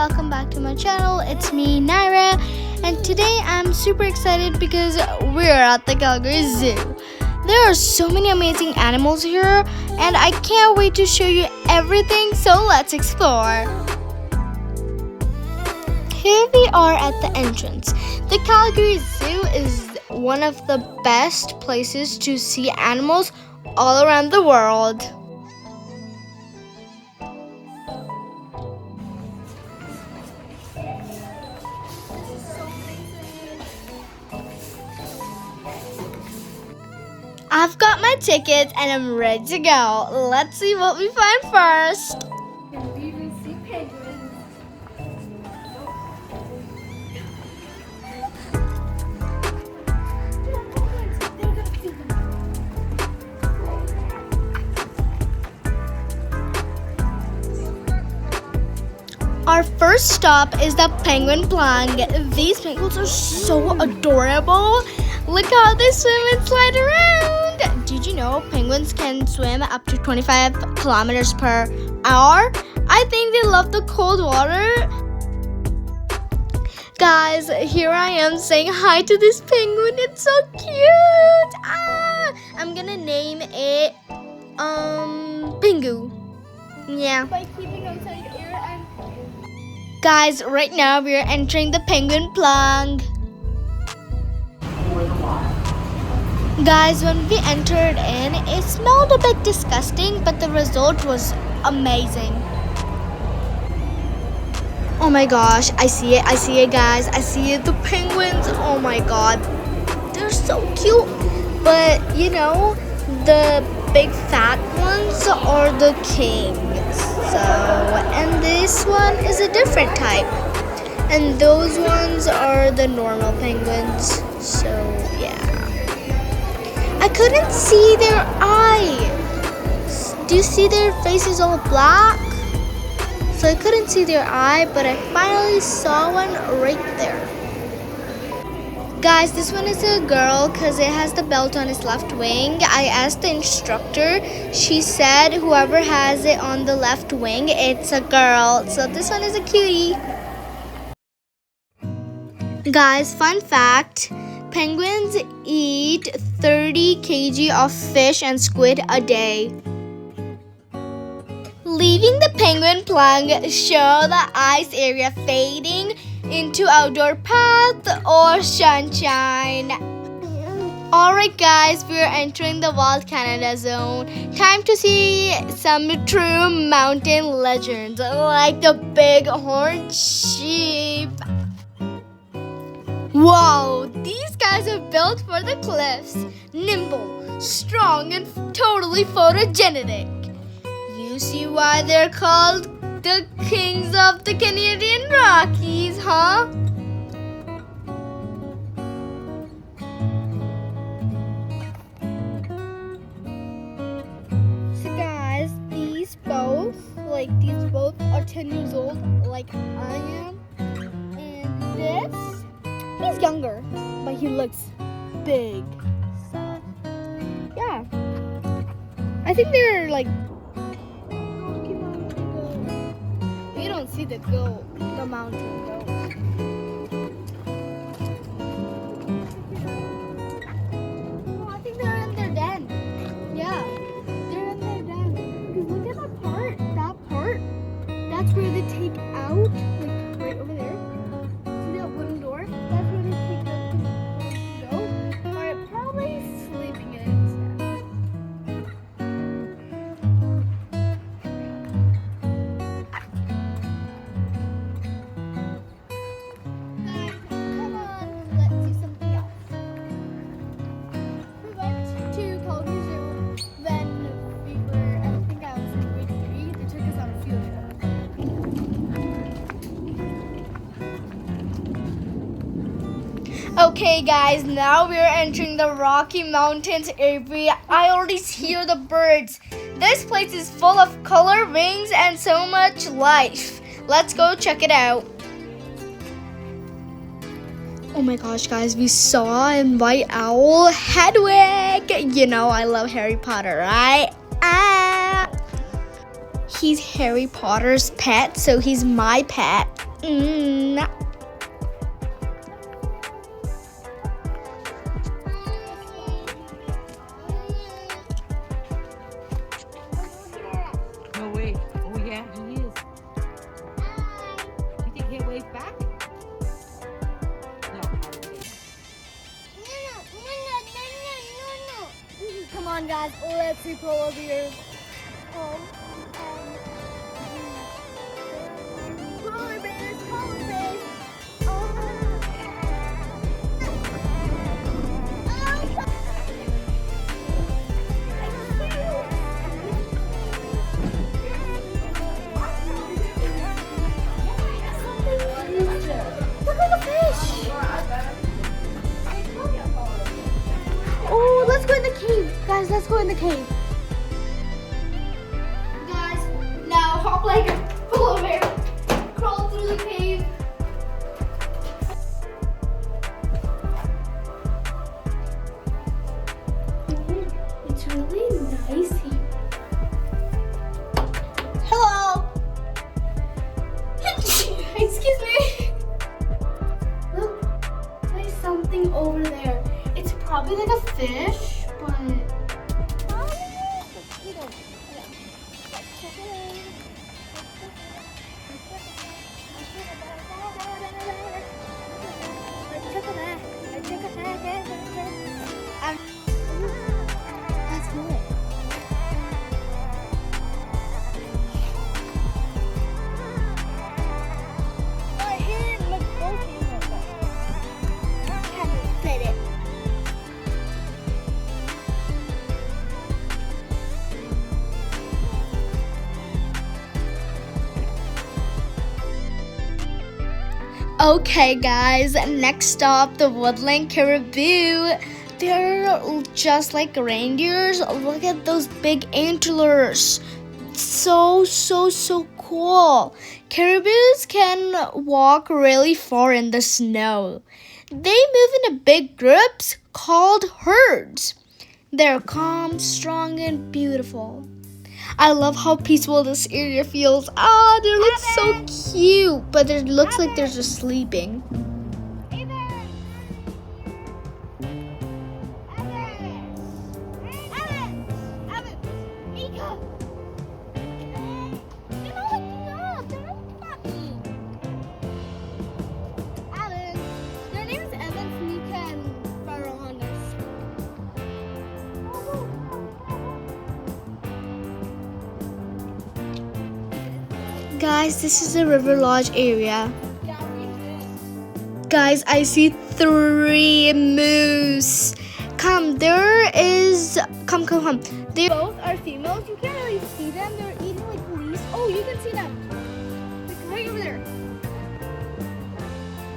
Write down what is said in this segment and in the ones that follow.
welcome back to my channel. It's me, Naira, and today I'm super excited because we're at the Calgary Zoo. There are so many amazing animals here, and I can't wait to show you everything, so let's explore. Here we are at the entrance. The Calgary Zoo is one of the best places to see animals all around the world. I've got my tickets and I'm ready to go. Let's see what we find first. Can we even see penguins? Our first stop is the penguin plang. These penguins are so adorable. Look how they swim and slide around. Did you know penguins can swim up to 25 kilometers per hour? I think they love the cold water. Guys, here I am saying hi to this penguin. It's so cute. I'm gonna name it Pingu. Yeah. By keeping outside your ear and Guys, right now we are entering the penguin plang. Guys, when we entered in, it smelled a bit disgusting, but the result was amazing. Oh my gosh, I see it guys, I see it, the penguins, oh my god. They're so cute, but you know, the big fat ones are the kings. So, and this one is a different type. And those ones are the normal penguins. So, yeah. I couldn't see their eye. Do you see their faces all black? So I couldn't see their eye, but I finally saw one right there. Guys, this one is a girl because it has the belt on its left wing. I asked the instructor. She said whoever has it on the left wing, it's a girl. So this one is a cutie. Guys, fun fact. Penguins eat 30 kg of fish and squid a day. Leaving the penguin plang, show the ice area fading into outdoor path or sunshine. Alright guys, we are entering the Wild Canada Zone. Time to see some true mountain legends like the bighorn sheep. Wow, these guys are built for the cliffs. Nimble, strong, and totally photogenic. You see why they're called the kings of the Canadian Rockies, huh? so guys, these both are 10 years old, like I am. And this, he's younger, but he looks big. So, yeah. I think they're like. You don't see the mountain goat. No, I think they're in their den. Yeah, they're in their den. Because look at that part. That's where they take out, like right over there. See that wooden door? That's where they take out the goat. Or probably sleeping in it instead. Come on, let's do something else. We went to Calgary Zoo. Then I think I was in grade 3. They took us on a field trip. Okay guys, now we're entering the Rocky Mountains area. I already hear the birds. This place is full of color, wings, and so much life. Let's go check it out. Oh my gosh guys, we saw a white owl, Hedwig. You know I love Harry Potter, right? he's Harry Potter's pet, so he's my pet. No way. Oh yeah, he is. You think he'll wave back? No. Come on, guys. Let's see polar bears. Polar bears, polar bears. Look at the fish. Oh, let's go in the cave. Guys, let's go in the cave. Guys, now hop like a polar bear. Crawl through the cave. It's really nice here. Hello. Excuse me. Look, there's something over there. It's probably like a fish, but that's good. Okay, guys, next stop, the woodland caribou. They're just like reindeers. Look at those big antlers. So cool. Caribous can walk really far in the snow. They move in big groups called herds. They're calm, strong, and beautiful. I love how peaceful this area feels. They look so cute, but it looks like they're just sleeping. Guys, this is the River Lodge area. Guys, I see 3 moose. Come. There. Both are females. You can't really see them. They're eating like leaves. Oh, you can see them. Like right over there.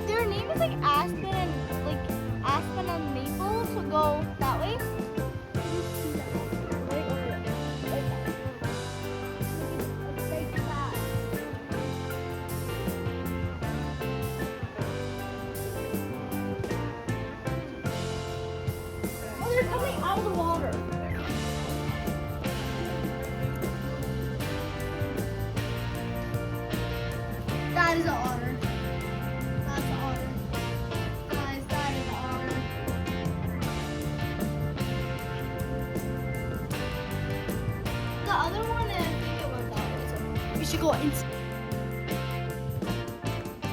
Their name is like Aspen and Maple. So go that way. You see them. Right over there. Right there. It's like that. Oh, they're coming out of the water. That is an otter. That's an otter. Guys, that is an otter. The other one, I think it went that way. So we should go inside.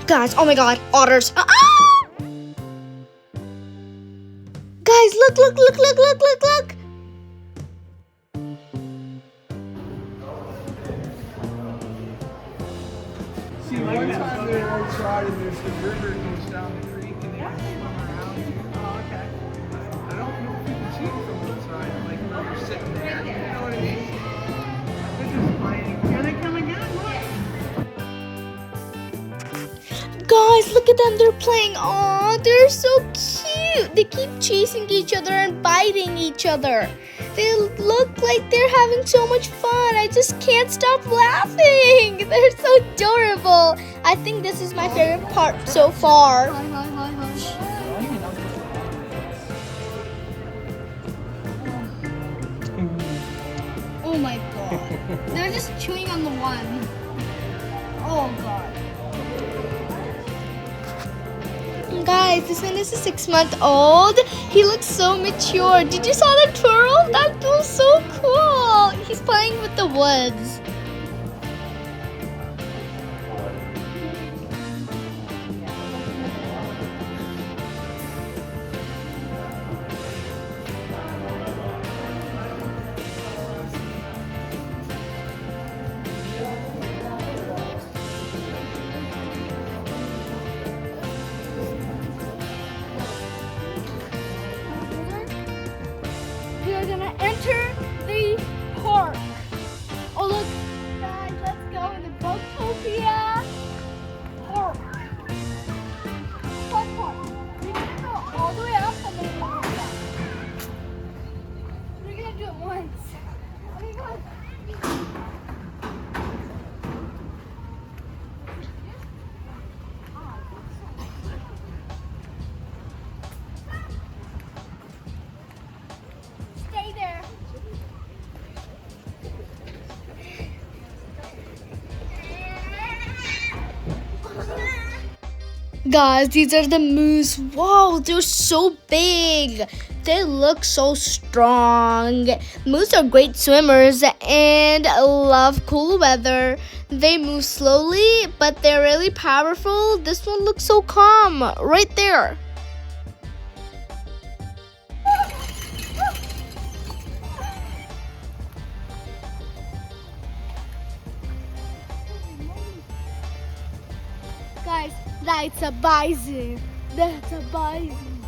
Guys, oh my god, otters. Guys, look. See, one time they're outside and there's the river goes down the creek and they can swim around. Oh, okay. I don't know if you can see it from outside, like when you're sitting there. You know what I mean? They're just playing. Here they come again. Look. Guys, look at them. They're playing. Aw, they're so cute. They keep chasing each other and biting each other. They look like they're having so much fun. I just can't stop laughing. They're so adorable. I think this is my favorite part so far. Oh my god. They're just chewing on the one. Oh god. Guys, this one is a 6-month-old. He looks so mature. Did you saw the turtle? That was so cool. He's playing with the woods. We are gonna enter the park. Oh look, guys, let's go in the Boatopia park. Fun park. We're gonna go all the way up and then we're gonna go down. We're gonna do it once. Okay, go ahead. Stay there. Guys, these are the moose. Wow, they're so big. They look so strong. Moose are great swimmers and love cool weather. They move slowly, but they're really powerful. This one looks so calm right there. Guys, that's a bison. That's a bison.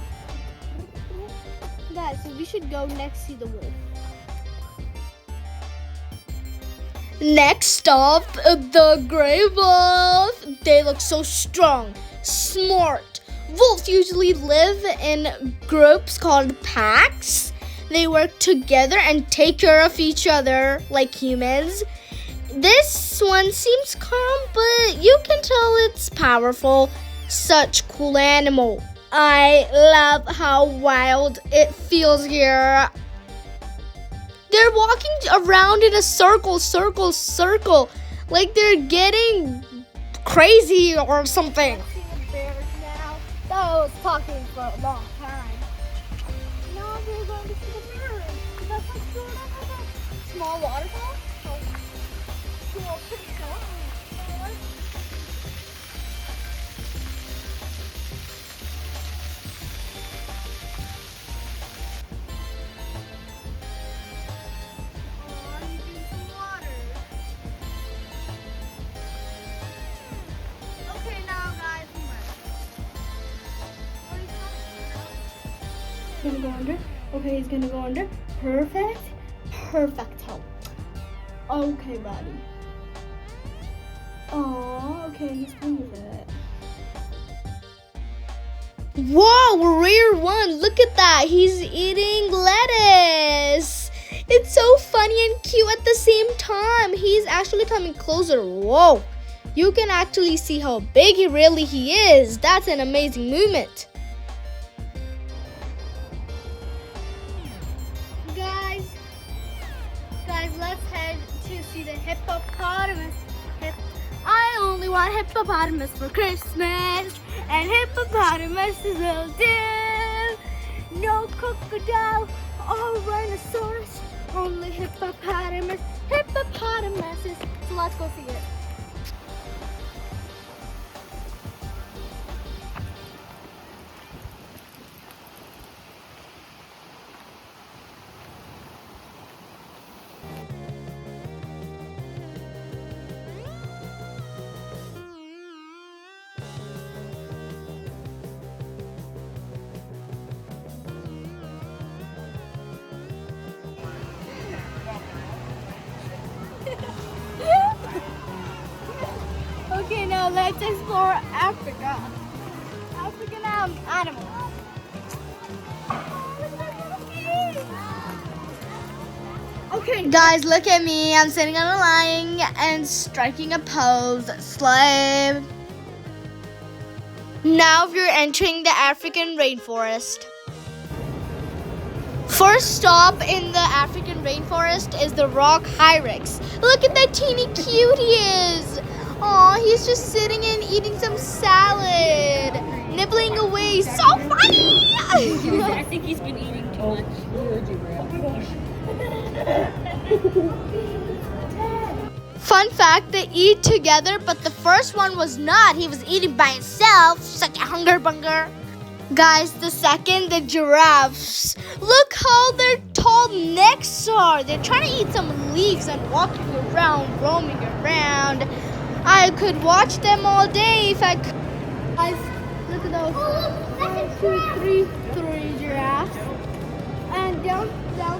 Guys, so we should go next to the wolf. Next up, the gray wolf. They look so strong, smart. Wolves usually live in groups called packs. They work together and take care of each other like humans. This one seems calm, but you can tell it's powerful. Such cool animal. I love how wild it feels here. They're walking around in a circle, like they're getting crazy or something. I've seen the bears now. That was talking for a long time. Now we're going to see the bears. That's like small waterfall. Cool, pretty cool. Okay, now guys, he's gonna go under. Okay, he's gonna go under. Perfect. Perfecto. Okay, buddy. Oh, okay, he's fine with it. Whoa, rare one. Look at that. He's eating lettuce. It's so funny and cute at the same time. He's actually coming closer. Whoa. You can actually see how big he really is. That's an amazing movement. Guys, let's head to see the hippopotamus. I only want hippopotamus for Christmas, and hippopotamuses will do. No crocodile or rhinoceros, only hippopotamuses. So let's go see it. Okay, now let's explore Africa. African animals. Okay, Guys, look at me. I'm sitting on a line and striking a pose. Slave. Now we're entering the African rainforest. First stop in the African rainforest is the rock hyrax. Look at that teeny cute he is. Aw, he's just sitting and eating some salad, nibbling away. So funny! I think he's been eating too much. Fun fact, they eat together, but the first one was not. He was eating by himself. Such a hunger bunger. Guys, the second, the giraffes. Look how their tall necks are. They're trying to eat some leaves and walking around, roaming around. I could watch them all day if I could. Guys, look at those. Three giraffes. And down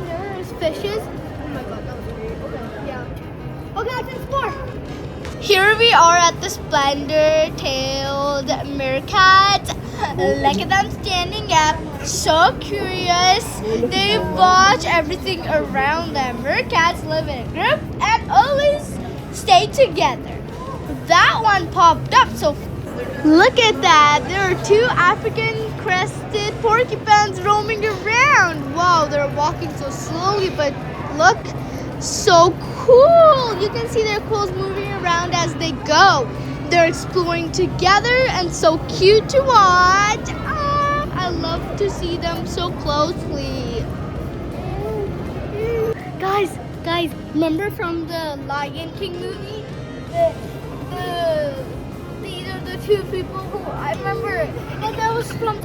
there is fishes. Oh my god, that was weird. Okay, yeah. Okay, let's explore. Here we are at the splendor-tailed meerkat. Look at them standing up, so curious. They watch everything around them. Meerkats live in a group and always stay together. That one popped up, so look at that. There are two African crested porcupines roaming around. Wow, they're walking so slowly, but look, so cool. You can see their quills moving around as they go. They're exploring together and so cute to watch. Ah, I love to see them so closely. Guys, remember from the Lion King movie? These are the two people who I remember. And that was from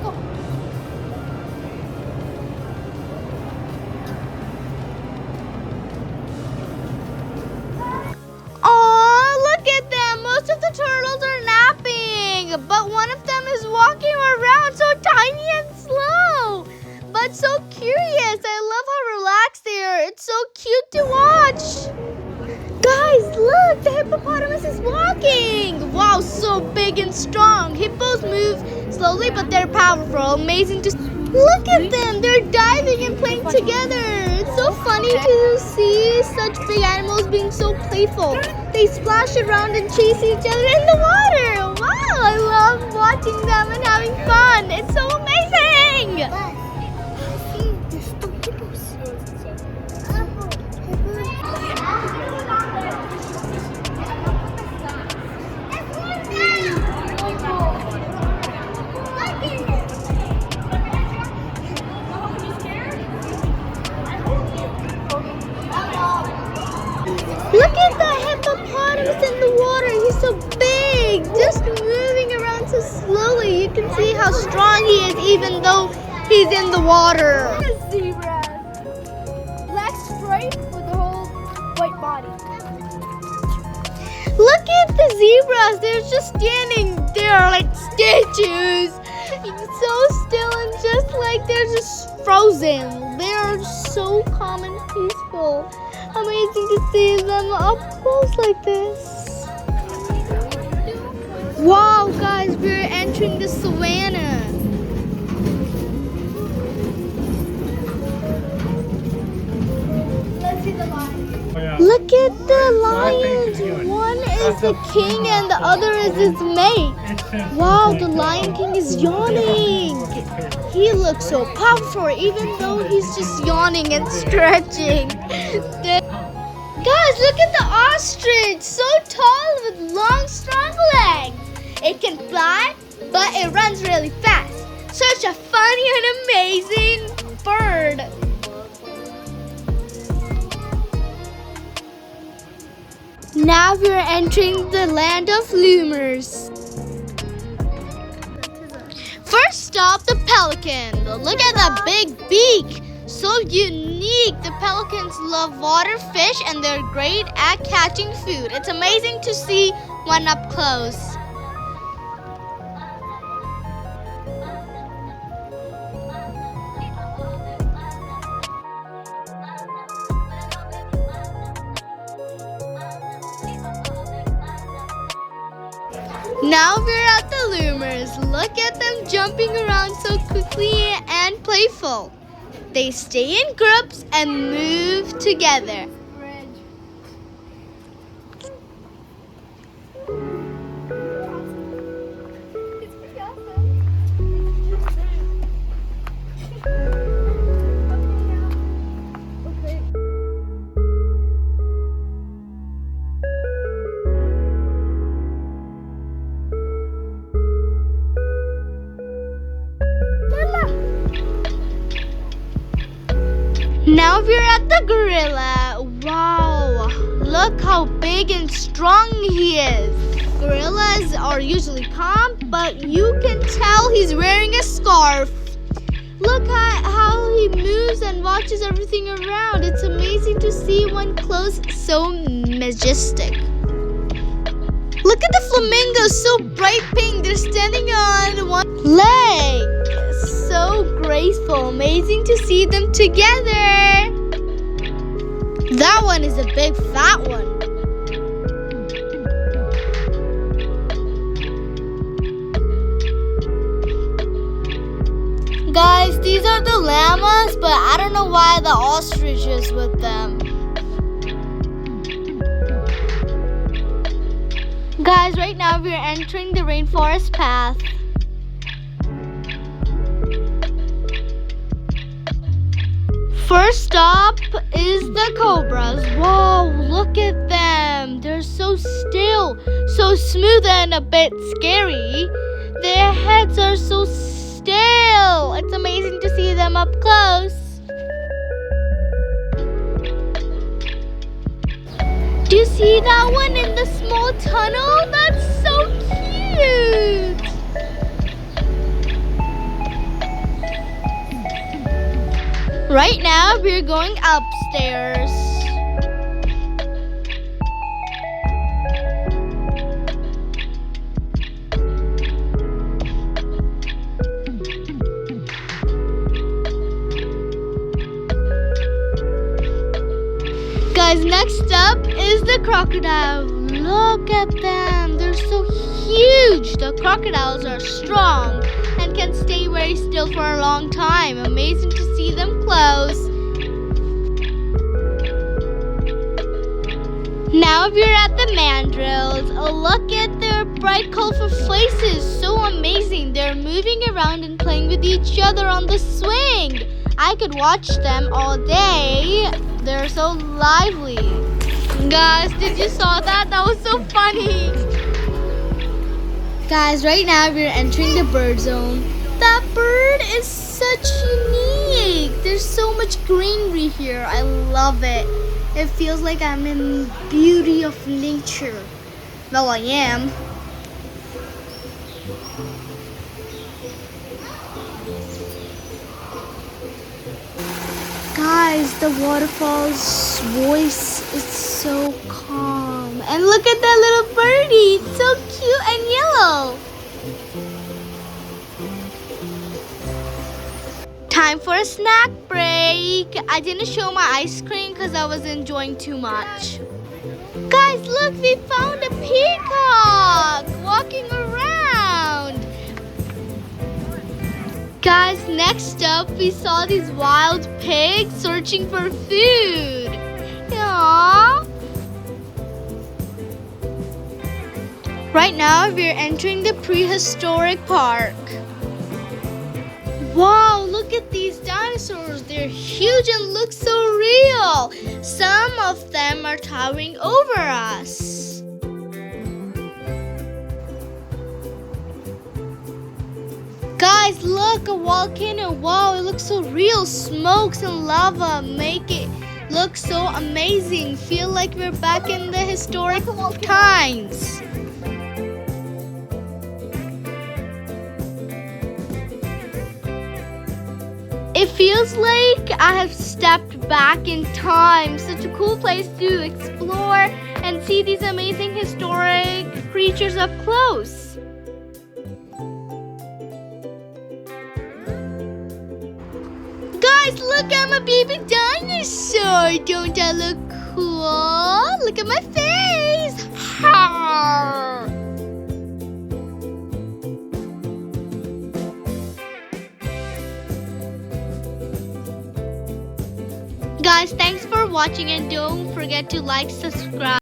look at them. Most of the turtles are napping, but one of them is walking around so tiny and slow, but so curious. I love how relaxed they are. It's so cute to watch. Guys, look, the hippopotamus is walking. Wow, so big and strong. Hippos move slowly, but they're powerful. Amazing to look at them. They're diving and playing together. It's so funny to see such big animals being so playful. They splash around and chase each other in the water. Wow, I love watching them and having fun. It's so amazing. Look at the hippopotamus in the water. He's so big, just moving around so slowly. You can see how strong he is even though he's in the water. A zebra. Black stripe with the whole white body. Look at the zebras. They're just standing there like statues. So still and just like they're just frozen. They're so calm and peaceful. Amazing to see them up close like this. Wow, guys, we're entering the savannah. Let's see the lion. Look at the lions. One is the king and the other is his mate. Wow, the Lion King is yawning. He looks so powerful even though he's just yawning and stretching. Guys, look at the ostrich. So tall with long, strong legs. It can fly, but it runs really fast. Such a funny and amazing bird. Now we're entering the land of lemurs. First stop, the pelican. Look at that big beak. So unique. The pelicans love water, fish, and they're great at catching food. It's amazing to see one up close. Now we're at the lemurs. Look at them jumping around so quickly and playful. They stay in groups and move together. Now we're at the gorilla. Wow, look how big and strong he is. Gorillas are usually calm, but you can tell he's wearing a scarf. Look at how he moves and watches everything around. It's amazing to see one close, so majestic. Look at the flamingos, so bright pink. They're standing on one leg. So graceful. Amazing to see them together. That one is a big fat one. Guys, these are the llamas, but I don't know why the ostrich is with them. Guys, right now we're entering the rainforest path. First stop is the cobras. Wow, look at them. They're so still, so smooth and a bit scary. Their heads are so still. It's amazing to see them up close. Do you see that one in the small tunnel? That's so cute. Right now, we're going upstairs. Guys, next up is the crocodile. Look at them. They're so huge. The crocodiles are strong and can stay very still for a long time. Amazing to see them close. Now we're at the mandrills. Look at their bright, colorful faces. So amazing. They're moving around and playing with each other on the swing. I could watch them all day. They're so lively. Guys, did you saw that? That was so funny. Guys, right now we're entering the bird zone. That bird is such unique. There's so much greenery here. I love it. It feels like I'm in the beauty of nature. Well, I am. Guys, the waterfall's voice is so calm. And look at that little birdie. It's so cute and yellow. Time for a snack break. I didn't show my ice cream because I was enjoying too much. Guys, look, we found a peacock walking around. Guys, next up, we saw these wild pigs searching for food. Aww. Right now, we're entering the prehistoric park. Wow, look at these dinosaurs. They're huge and look so real. Some of them are towering over us. Guys, look, a volcano. Wow, it looks so real. Smokes and lava make it look so amazing. Feel like we're back in the historic times. It feels like I have stepped back in time. Such a cool place to explore and see these amazing historic creatures up close. Guys, look, I'm a baby dinosaur. Don't I look cool? Look at my face. Arr. Guys, thanks for watching and don't forget to like, subscribe.